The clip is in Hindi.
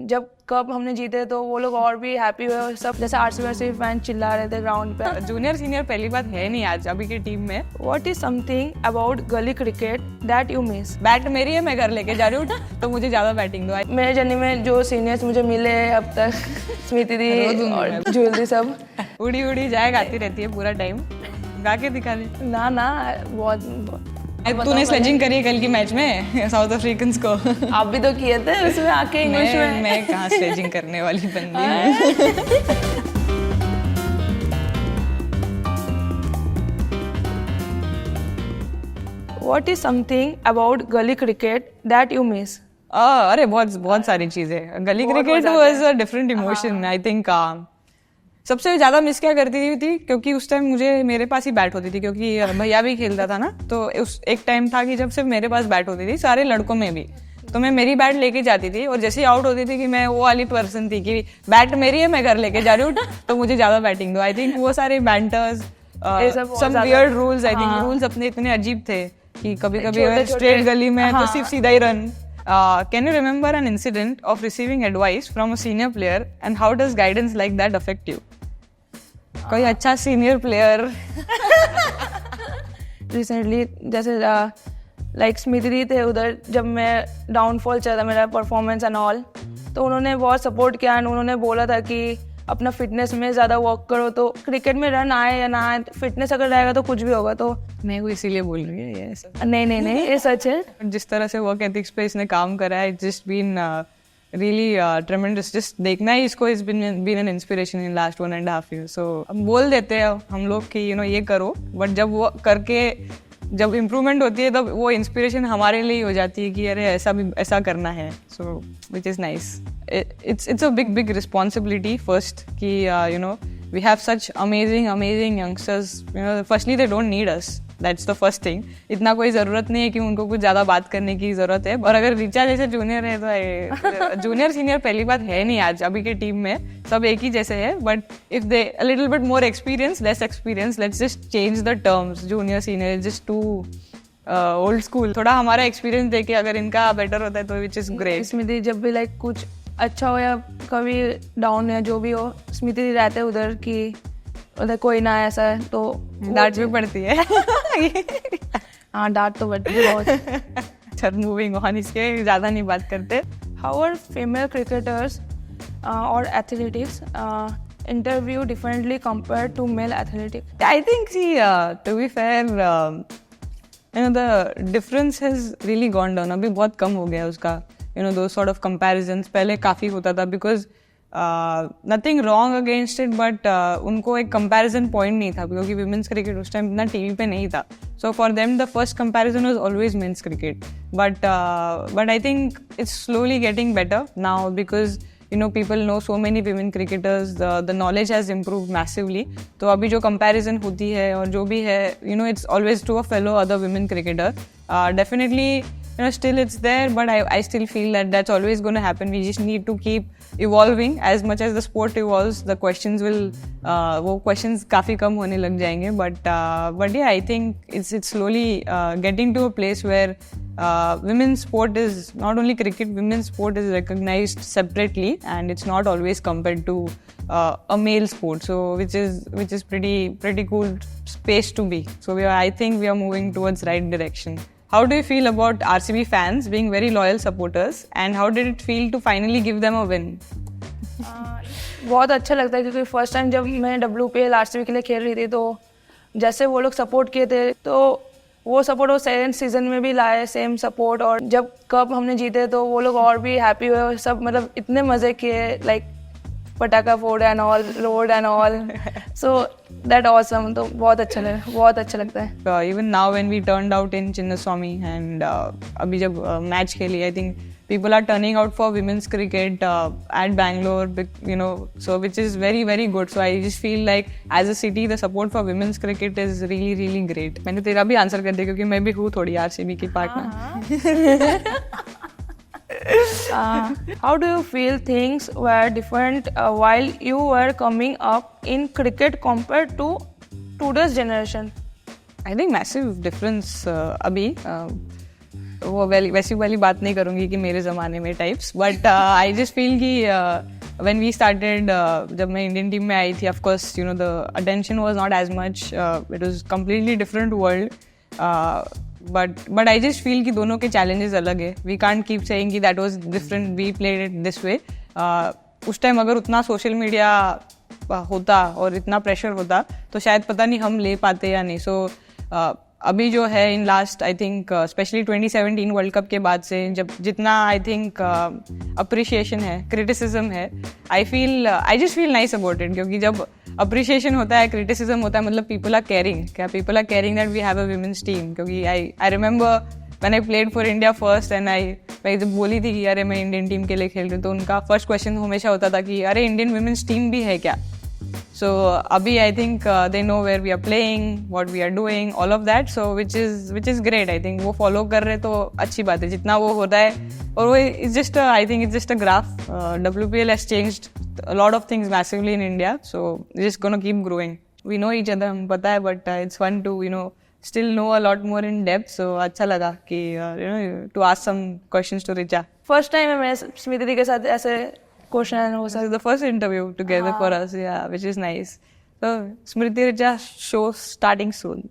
जब कप हमने जीते तो वो लोग और भी हैप्पी हुए, सब जैसे आरसीबी फैन चिल्ला रहे थे ग्राउंड पे। जूनियर सीनियर पहली बात है नहीं आज अभी की टीम में। व्हाट इज समथिंग अबाउट गली cricket that you miss? Bat मेरी है, मैं घर लेके जा रही हूँ तो मुझे ज्यादा बैटिंग दो। मेरे जर्नी में जो सीनियर्स मुझे मिले अब तक, स्मृति दी और ज्वेलरी सब उड़ी उड़ी जाए गाती रहती है पूरा टाइम, गा के दिखा दे। ना बहुत तूने स्लेजिंग करी कल की मैच में साउथ अफ्रीकन्स को? आप भी तो किए थे उसमें आके इंग्लिश में। मैं कहाँ स्लेजिंग करने वाली बंदी हूँ। What is something about gully cricket that you miss? अरे बहुत सारी चीजें। गली cricket was a different emotion I think. सबसे ज्यादा मिस क्या करती थी क्योंकि उस टाइम मेरे पास ही बैट होती थी, क्योंकि भैया भी खेलता था ना, तो उस एक टाइम था कि जब सिर्फ मेरे पास बैट होती थी, सारे लड़कों में भी, तो मैं मेरी बैट लेके जाती थी और जैसे ही आउट होती थी कि मैं वो वाली पर्सन थी कि बैट मेरी है, मैं घर लेके जा रही हूँ तो मुझे ज्यादा बैटिंग दो। आई थिंक वो सारे banters, some weird rules, I think rules अपने इतने अजीब थे कि कभी कभी स्ट्रेट गली में तो सिर्फ सीधा ही run. Can you remember an incident of receiving advice from a senior player and how does guidance like that affect you? कोई अच्छा सीनियर प्लेयर रिसेंटली जैसे लाइक स्मृति थे उधर, जब मैं डाउनफॉल चला था मेरा परफॉर्मेंस एंड ऑल, तो उन्होंने बहुत सपोर्ट किया एंड उन्होंने बोला था कि अपना फिटनेस में ज़्यादा वर्क करो, तो क्रिकेट में रन आए या ना आए, फिटनेस अगर रहेगा तो कुछ भी होगा। तो मैं को इसीलिए बोल रही है ये सब। नहीं ये सच है। जिस तरह से वर्क एथिक्स पे इसने काम करा है, just been really tremendous. Just देखना ही इसको, is been an inspiration in last 1.5 years। So बोल देते हैं हम लोग कि ये करो, बट जब वो करके जब इम्प्रूवमेंट होती है तब वो इंस्पिरेशन हमारे लिए हो जाती है कि अरे ऐसा करना है। So which is nice. it's a big responsibility first कि we have such amazing youngsters, firstly they don't need us, that's the first thing। इतना कोई ज़रूरत नहीं है कि उनको कुछ ज़्यादा बात करने की ज़रूरत है। और अगर रिचा जैसे जूनियर है तो जूनियर सीनियर पहली बात है नहीं आज अभी की टीम में, सब एक ही जैसे है, but if they a little bit more experience, less experience, let's just change the terms. Junior senior just to old school. थोड़ा हमारा एक्सपीरियंस देके अगर इनका बेटर होता है तो विच इज़ ग्रेट। स्मृति जब भी लाइक कुछ अच्छा हो या कभी डाउन या जो भी हो, स्मृति रहते उधर कि उधर कोई ना ऐसा है, तो डांट भी पड़ती है। हाँ डांट तो पड़ती है बहुत। चल मूविंग ऑन, इसके ज़्यादा नहीं बात करते। हाउ आर फीमेल क्रिकेटर्स और athletics interview differently compare to male athletics? I think to be fair the difference has really gone down। अभी बहुत कम हो गया उसका, those sort of comparisons पहले काफ़ी होता था, because nothing wrong against it, but उनको एक comparison point नहीं था, क्योंकि women's cricket उस टाइम इतना टीवी पे नहीं था। So for them the first comparison was always men's cricket, but I think it's slowly getting better now, because people know so many women cricketers, the knowledge has improved massively। तो अभी जो comparison होती है और जो भी है, it's always to a fellow other women cricketer। Definitely still it's there, but I still feel that that's always going to happen। We just need to keep evolving as much as the sport evolves। The questions will वो questions काफ़ी कम होने लग जाएंगे, but yeah, I think it's slowly getting to a place where women's sport is not only cricket, women's sport is recognized separately and it's not always compared to a male sport, so which is pretty cool space to be। So I think we are moving towards right direction। How do you feel about RCB fans being very loyal supporters, and how did it feel to finally give them a win? बहुत अच्छा लगता है, क्योंकि फर्स्ट टाइम जब मैं WPL RCB के लिए खेल रही थी, तो जैसे वो लोग सपोर्ट किए थे, तो वो सपोर्ट वो सेकंड सीजन में भी लाए, सेम सपोर्ट। और जब कप हमने जीते तो वो लोग और भी हैप्पी हुए, सब मतलब इतने मज़े किए, लाइक पटाखा फोड़ and all, road and all. So that awesome. तो बहुत अच्छा लगता है। Even now when we turned out in Chinnaswamy and अभी जब मैच खेली, I think people are turning out for women's cricket at Bangalore, so which is very good। So I just feel like as a city the support for women's cricket is really great। मैंने तेरा भी आंसर कर दिया, क्योंकि मैं भी हूँ थोड़ी RCB की partner. How do you feel things were different while you were coming up in cricket compared to today's generation? I think massive difference अभी वो वैसी वाली बात नहीं करूँगी कि मेरे ज़माने में types, but I just feel कि व्हेन वी स्टार्टेड, जब मैं इंडियन टीम में आई थी, of course you know the attention was not as much, it was completely different world, but I just feel कि दोनों के चैलेंजेस अलग है. वी कांट कीप सेइंग कि that was different, we played it this way. उस टाइम अगर उतना सोशल मीडिया होता और इतना प्रेशर होता तो शायद पता नहीं हम ले पाते या नहीं. सो अभी जो है in last I think specially 2017 world cup के बाद से जब जितना आई थिंक अप्रिशिएशन है, क्रिटिसिज्म है, I just feel nice about it. क्योंकि जब अप्रिशिएशन होता है, क्रिटिसिज्म होता है, मतलब people are caring that we have a women's team. क्योंकि I remember when I played for India first and मैं जब बोली थी कि अरे मैं इंडियन टीम के लिए खेल रही हूँ, तो उनका फर्स्ट क्वेश्चन हमेशा होता था कि अरे इंडियन विमेंस टीम भी है क्या. So अभी I think they know where we are playing, what we are doing, all of that. So which is great. I think वो follow कर रहे तो अच्छी बात है. जितना वो होता है और वो it's just I think it's just a graph. WPL has changed a lot of things massively in India. So it's just gonna keep growing. We know each other, हमें पता है, but it's fun to still know a lot more in depth. So अच्छा लगा कि to ask some questions to Richa. First time है मैं स्मृति दी के साथ ऐसे क्वेश्चन हो So the first interview together for us, yeah, which is nice. So Smriti Richa show starting soon.